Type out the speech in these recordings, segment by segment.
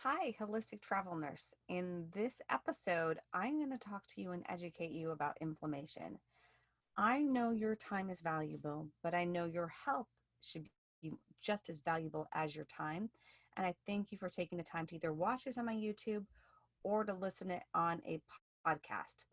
Hi, Holistic Travel Nurse. In this episode, I'm going to talk to you and educate you about inflammation. I know your time is valuable, but I know your health should be just as valuable as your time. And I thank you for taking the time to either watch this on my YouTube or to listen it on a podcast.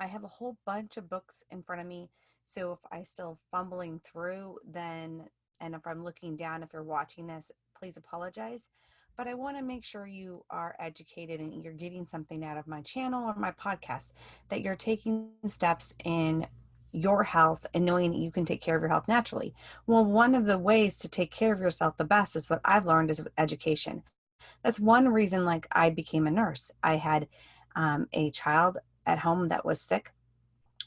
I have a whole bunch of books in front of me, so if I still fumbling through, and if I'm looking down, if you're watching this, please apologize. But I want to make sure you are educated and you're getting something out of my channel or my podcast, that you're taking steps in your health and knowing that you can take care of your health naturally. Well, one of the ways to take care of yourself the best is what I've learned is education. That's one reason, like, I became a nurse. I had a child at home that was sick.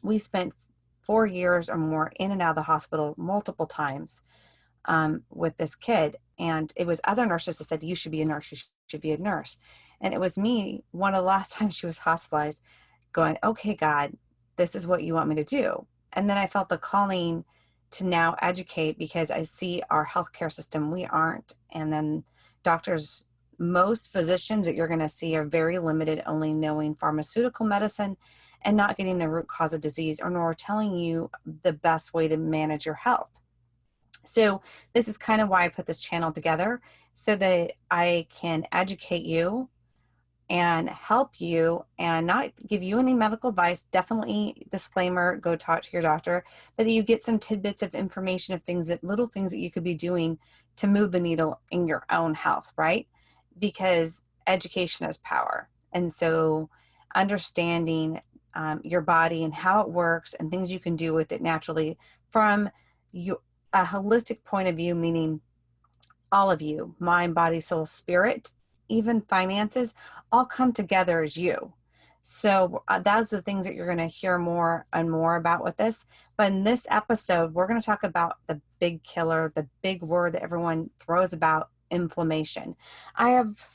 We spent 4 years or more in and out of the hospital multiple times with this kid. And it was other nurses that said, you should be a nurse, you should be a nurse. And it was me, one of the last times she was hospitalized, going, okay, God, this is what you want me to do. And then I felt the calling to now educate, because I see our healthcare system, we aren't. And then doctors, most physicians that you're going to see are very limited, only knowing pharmaceutical medicine and not getting the root cause of disease, or nor telling you the best way to manage your health. So this is kind of why I put this channel together, so that I can educate you and help you and not give you any medical advice. Definitely disclaimer, go talk to your doctor, but that you get some tidbits of information of little things that you could be doing to move the needle in your own health, right? Because education is power. And so understanding your body and how it works and things you can do with it naturally from a holistic point of view, meaning all of you, mind, body, soul, spirit, even finances, all come together as you. So those are the things that you're going to hear more and more about with this. But in this episode, we're going to talk about the big killer, the big word that everyone throws about, inflammation. I have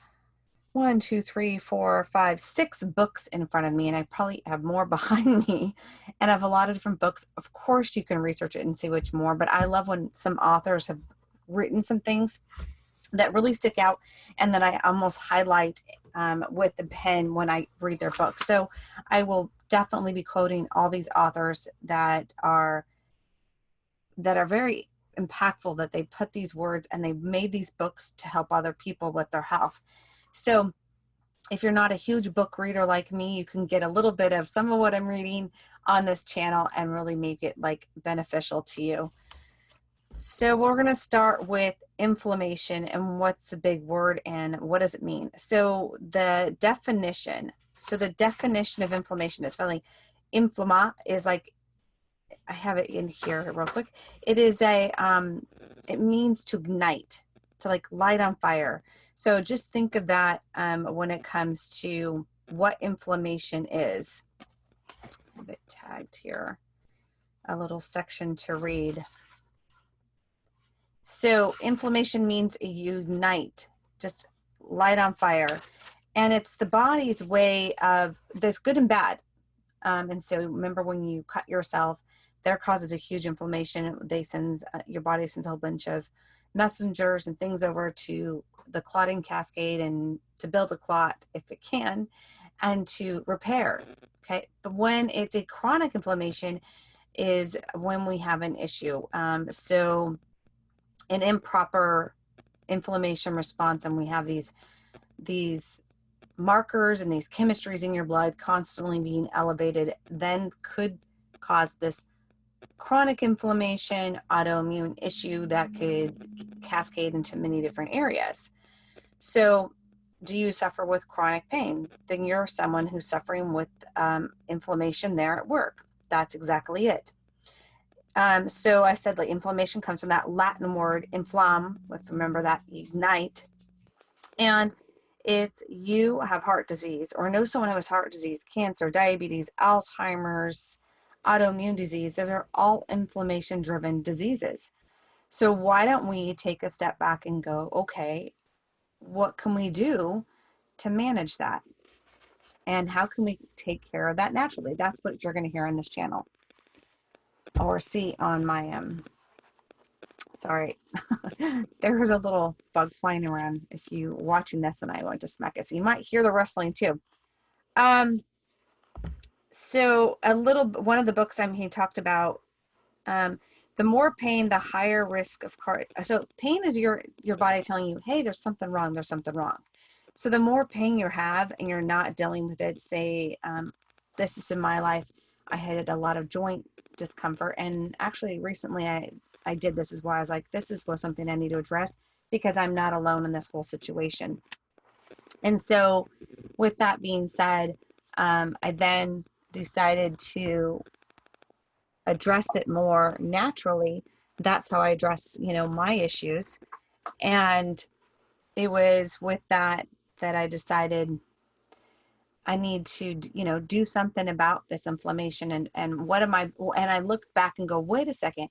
6 books in front of me, and I probably have more behind me, and I have a lot of different books. Of course, you can research it and see which more, but I love when some authors have written some things that really stick out and that I almost highlight with the pen when I read their books. So I will definitely be quoting all these authors that are very impactful, that they put these words and they've made these books to help other people with their health. So if you're not a huge book reader like me, you can get a little bit of some of what I'm reading on this channel and really make it like beneficial to you. So we're going to start with inflammation and what's the big word and what does it mean? So the definition of inflammation is finally, inflamma is like, I have it in here real quick. It is it means to ignite, to like light on fire. So just think of that when it comes to what inflammation is. I have it tagged here, a little section to read. So inflammation means you ignite, just light on fire. And it's the body's way of, there's good and bad. And so remember, when you cut yourself, there causes a huge inflammation. Your body sends a whole bunch of messengers and things over to the clotting cascade, and to build a clot if it can, and to repair. Okay. But when it's a chronic inflammation is when we have an issue. So an improper inflammation response, and we have these markers and these chemistries in your blood constantly being elevated, then could cause this chronic inflammation, autoimmune issue that could cascade into many different areas. So do you suffer with chronic pain? Then you're someone who's suffering with inflammation there at work. That's exactly it. So I said, like, inflammation comes from that Latin word inflam, remember that, ignite. And if you have heart disease or know someone who has heart disease, cancer, diabetes, Alzheimer's, autoimmune disease, those are all inflammation driven diseases. So why don't we take a step back and go, okay, what can we do to manage that? And how can we take care of that naturally? That's what you're going to hear on this channel or see on my Sorry. There was a little bug flying around. If you watching this, and I went to smack it, so you might hear the rustling too. Um, so one of the books he talked about, um, the more pain, the higher risk of So pain is your body telling you, hey, there's something wrong. There's something wrong. So the more pain you have and you're not dealing with it, say, this is in my life, I had a lot of joint discomfort. And actually recently I did this, is why I was like, was something I need to address, because I'm not alone in this whole situation. And so with that being said, I then decided to address it more naturally. That's how I address, my issues. And it was with that I decided I need to, do something about this inflammation. And what am and I look back and go, wait a second,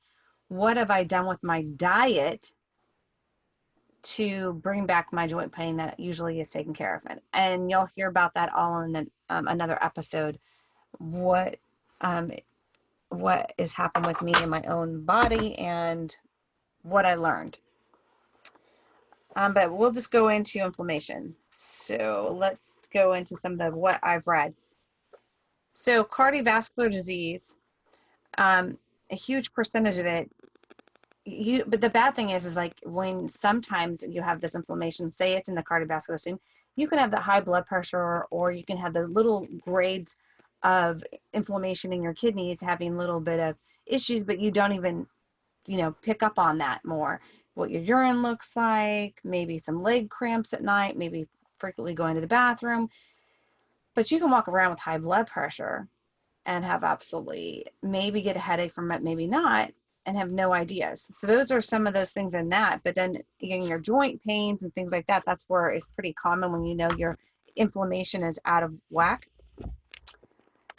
what have I done with my diet to bring back my joint pain that usually is taken care of? And you'll hear about that all in another episode. What has happened with me in my own body and what I learned. But we'll just go into inflammation. So let's go into some of what I've read. So cardiovascular disease, a huge percentage of it, but the bad thing is like when sometimes you have this inflammation, say it's in the cardiovascular system, you can have the high blood pressure, or you can have the little grades of inflammation in your kidneys having a little bit of issues, but you don't even, pick up on that more. What your urine looks like, maybe some leg cramps at night, maybe frequently going to the bathroom. But you can walk around with high blood pressure and have absolutely, maybe get a headache from it, maybe not, and have no ideas. So those are some of those things in that. But then again, your joint pains and things like that, that's where it's pretty common when your inflammation is out of whack.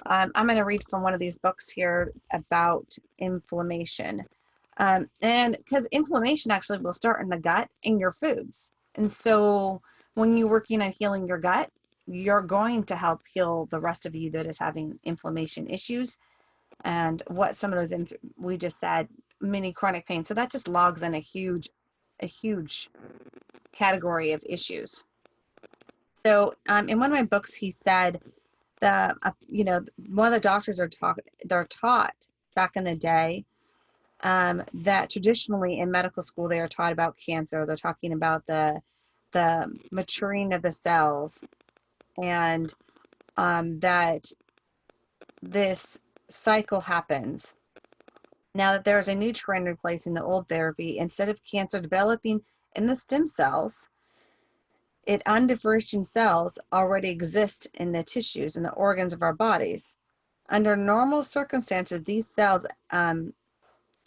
I'm going to read from one of these books here about inflammation. And because inflammation actually will start in the gut and your foods. And so when you're working on healing your gut, you're going to help heal the rest of you that is having inflammation issues. And what some of those, we just said, mini chronic pain. So that just logs in a huge category of issues. So in one of my books, he said that, one of the doctors they're taught back in the day, that traditionally in medical school, they are taught about cancer. They're talking about the maturing of the cells, and that this cycle happens. Now that there is a new trend replacing the old therapy, instead of cancer developing in the stem cells, undifferentiated cells already exist in the tissues and the organs of our bodies. Under normal circumstances, these cells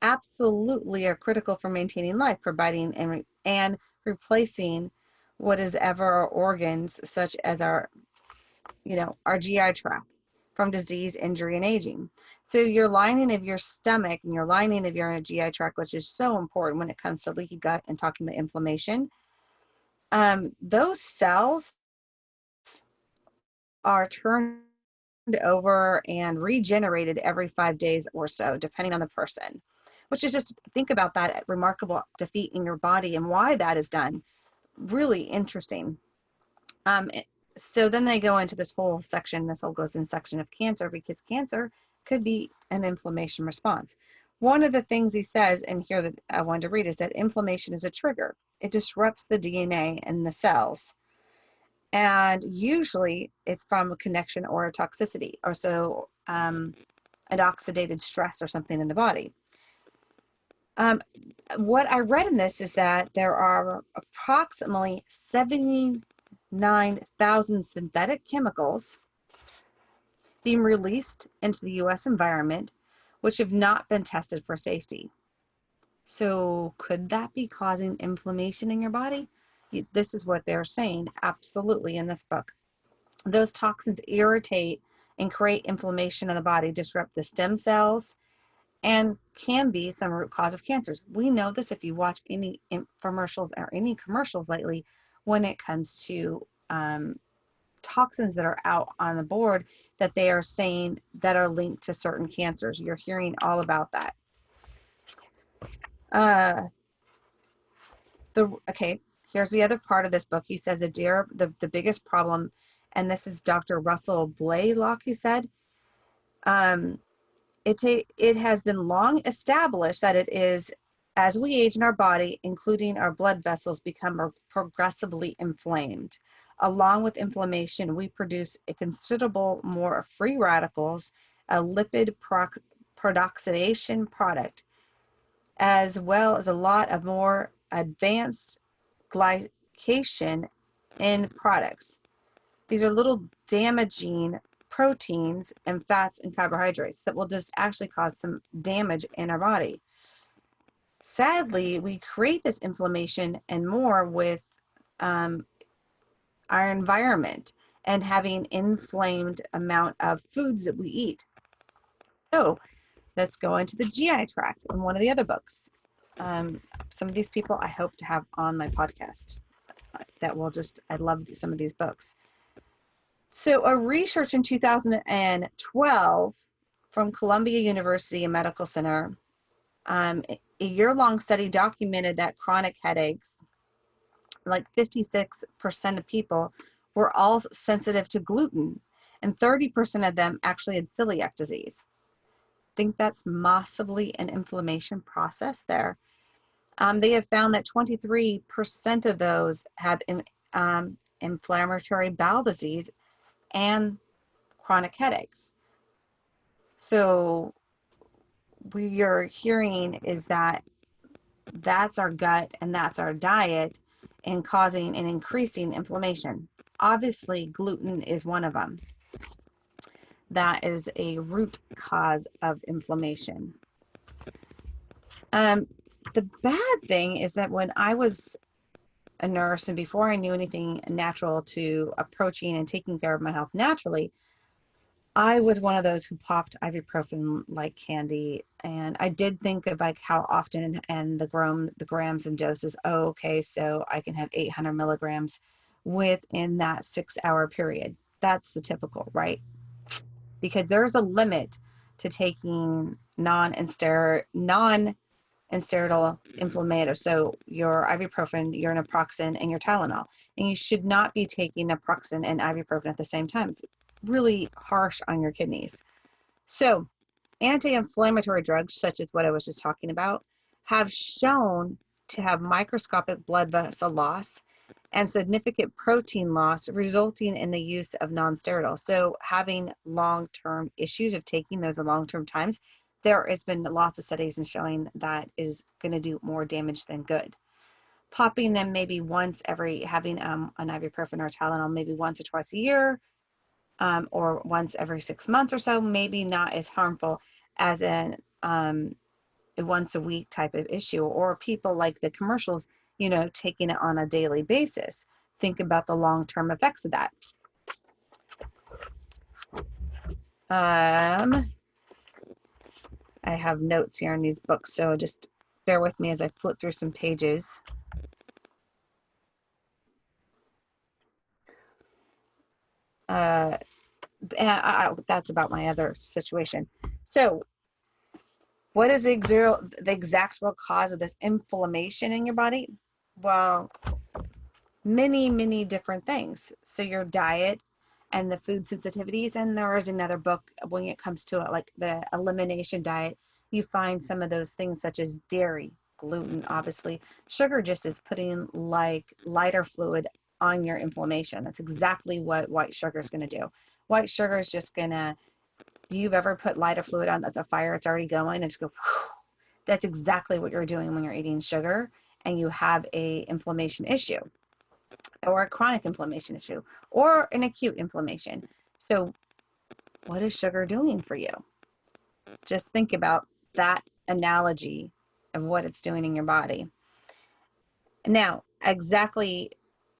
absolutely are critical for maintaining life, providing and replacing what is ever our organs, such as our GI tract, from disease, injury, and aging. So your lining of your stomach and your lining of your GI tract, which is so important when it comes to leaky gut and talking about inflammation, those cells are turned over and regenerated every 5 days or so, depending on the person, which is just, think about that remarkable defeat in your body and why that is done. Really interesting. So then they go into this whole section, goes in section of cancer, because cancer could be an inflammation response. One of the things he says in here that I wanted to read is that inflammation is a trigger. It disrupts the DNA in the cells. And usually it's from a connection or a toxicity, or so an oxidated stress or something in the body. What I read in this is that there are approximately 79,000 synthetic chemicals being released into the U.S. environment, which have not been tested for safety. So could that be causing inflammation in your body? This is what they're saying, absolutely, in this book. Those toxins irritate and create inflammation in the body, disrupt the stem cells, and can be some root cause of cancers. We know this if you watch any infomercials or any commercials lately when it comes to toxins that are out on the board that they are saying that are linked to certain cancers. You're hearing all about that. Okay, here's the other part of this book. He says the biggest problem, and this is Dr. Russell Blaylock, he said, it has been long established that it is as we age in our body, including our blood vessels, become progressively inflamed. Along with inflammation, we produce a considerable more free radicals, a lipid peroxidation product, as well as a lot of more advanced glycation in products. These are little damaging proteins and fats and carbohydrates that will just actually cause some damage in our body. Sadly, we create this inflammation and more with our environment and having inflamed amount of foods that we eat. So let's go into the GI tract in one of the other books. Some of these people I hope to have on my podcast I love some of these books. So a research in 2012 from Columbia University and Medical Center, a year-long study documented that chronic headaches, like 56% of people, were all sensitive to gluten, and 30% of them actually had celiac disease. I think that's possibly an inflammation process there. They have found that 23% of those have inflammatory bowel disease and chronic headaches. So what you're hearing is that that's our gut and that's our diet and causing and increasing inflammation. Obviously, gluten is one of them. That is a root cause of inflammation. The bad thing is that when I was a nurse and before I knew anything natural to approaching and taking care of my health naturally, I was one of those who popped ibuprofen like candy. And I did think of like how often and the grams and doses. Oh, okay, so I can have 800 milligrams within that 6-hour period. That's the typical, right? Because there's a limit to taking non-steroidal inflammatory. So your ibuprofen, your naproxen, and your Tylenol. And you should not be taking naproxen and ibuprofen at the same time. It's really harsh on your kidneys. So anti-inflammatory drugs, such as what I was just talking about, have shown to have microscopic blood vessel loss and significant protein loss, resulting in the use of non-steroidal. So having long-term issues of taking those at long-term times, there has been lots of studies in showing that is going to do more damage than good. Popping them maybe once having an ibuprofen or Tylenol maybe once or twice a year, or once every 6 months or so, maybe not as harmful as a once a week type of issue, or people like the commercials, taking it on a daily basis. Think about the long-term effects of that. I have notes here in these books, so just bear with me as I flip through some pages. And that's about my other situation. So what is the exact real cause of this inflammation in your body? Well, many, many different things. So your diet and the food sensitivities, and there is another book when it comes to it, like the elimination diet, you find some of those things such as dairy, gluten, obviously. Sugar just is putting like lighter fluid on your inflammation. That's exactly what white sugar is going to do. White sugar is just going to, you've ever put lighter fluid on the fire, it's already going, and just go, whew. That's exactly what you're doing when you're eating sugar and you have a inflammation issue, or a chronic inflammation issue, or an acute inflammation. So what is sugar doing for you? Just think about that analogy of what it's doing in your body. Now, exactly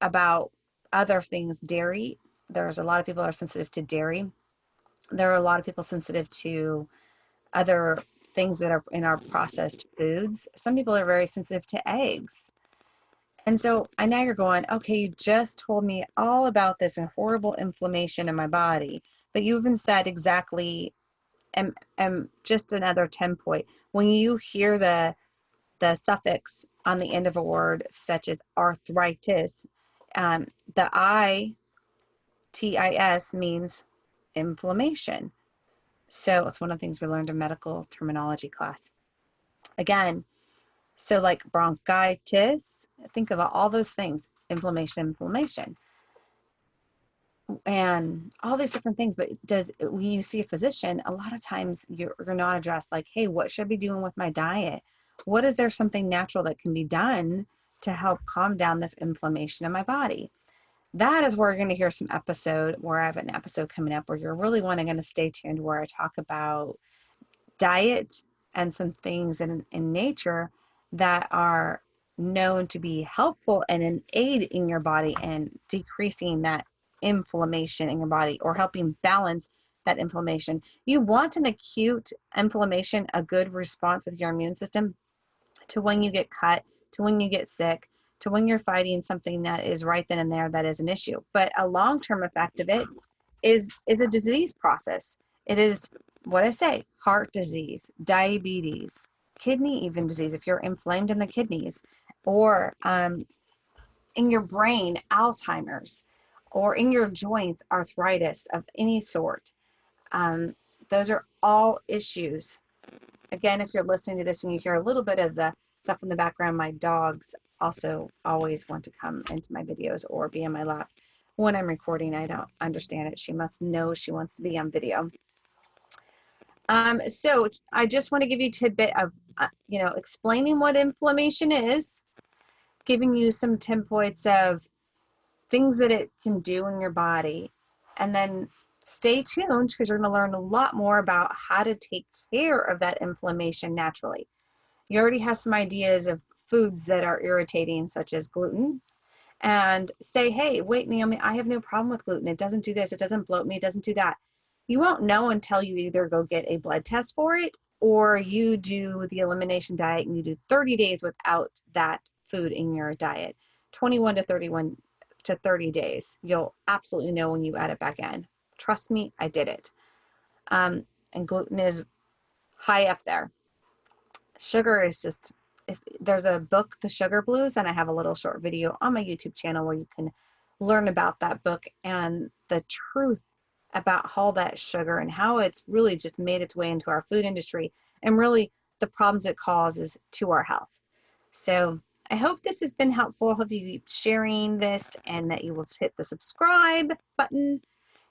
about other things, dairy, there's a lot of people are sensitive to dairy. There are a lot of people sensitive to other things that are in our processed foods. Some people are very sensitive to eggs. And so I know you're going, okay, you just told me all about this and horrible inflammation in my body, but you even said exactly, and just another 10 point. When you hear the the suffix on the end of a word, such as arthritis, the ITIS means inflammation. So it's one of the things we learned in medical terminology class. Again, so like bronchitis, think about all those things, inflammation, and all these different things. But when you see a physician, a lot of times you're not addressed like, hey, what should I be doing with my diet? What is there something natural that can be done to help calm down this inflammation in my body? That is where you're going to hear some episode where I have an episode coming up where you're really going to stay tuned, where I talk about diet and some things in nature that are known to be helpful and an aid in your body and decreasing that inflammation in your body, or helping balance that inflammation. You want an acute inflammation, a good response with your immune system to when you get cut, to when you get sick, to when you're fighting something that is right then and there that is an issue. But a long-term effect of it is a disease process. It is what I say, heart disease, diabetes, kidney even disease, if you're inflamed in the kidneys, or in your brain, Alzheimer's, or in your joints, arthritis of any sort. Those are all issues. Again, if you're listening to this and you hear a little bit of the stuff in the background, my dogs also always want to come into my videos or be in my lap when I'm recording. I don't understand it. She must know she wants to be on video. So I just want to give you a tidbit of, explaining what inflammation is, giving you some templates of things that it can do in your body, and then stay tuned because you're going to learn a lot more about how to take care of that inflammation naturally. You already have some ideas of foods that are irritating, such as gluten, and say, hey, wait, Naomi, I have no problem with gluten. It doesn't do this. It doesn't bloat me. It doesn't do that. You won't know until you either go get a blood test for it, or you do the elimination diet and you do 30 days without that food in your diet, 21 to 30 days. You'll absolutely know when you add it back in. Trust me, I did it. And gluten is high up there. Sugar is just, if there's a book, The Sugar Blues, and I have a little short video on my YouTube channel where you can learn about that book and the truth about all that sugar and how it's really just made its way into our food industry and really the problems it causes to our health. So I hope this has been helpful. I hope you keep sharing this and that you will hit the subscribe button.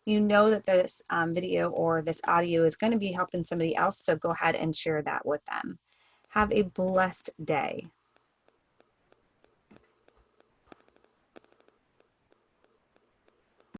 You know that this video or this audio is going to be helping somebody else, so go ahead and share that with them. Have a blessed day.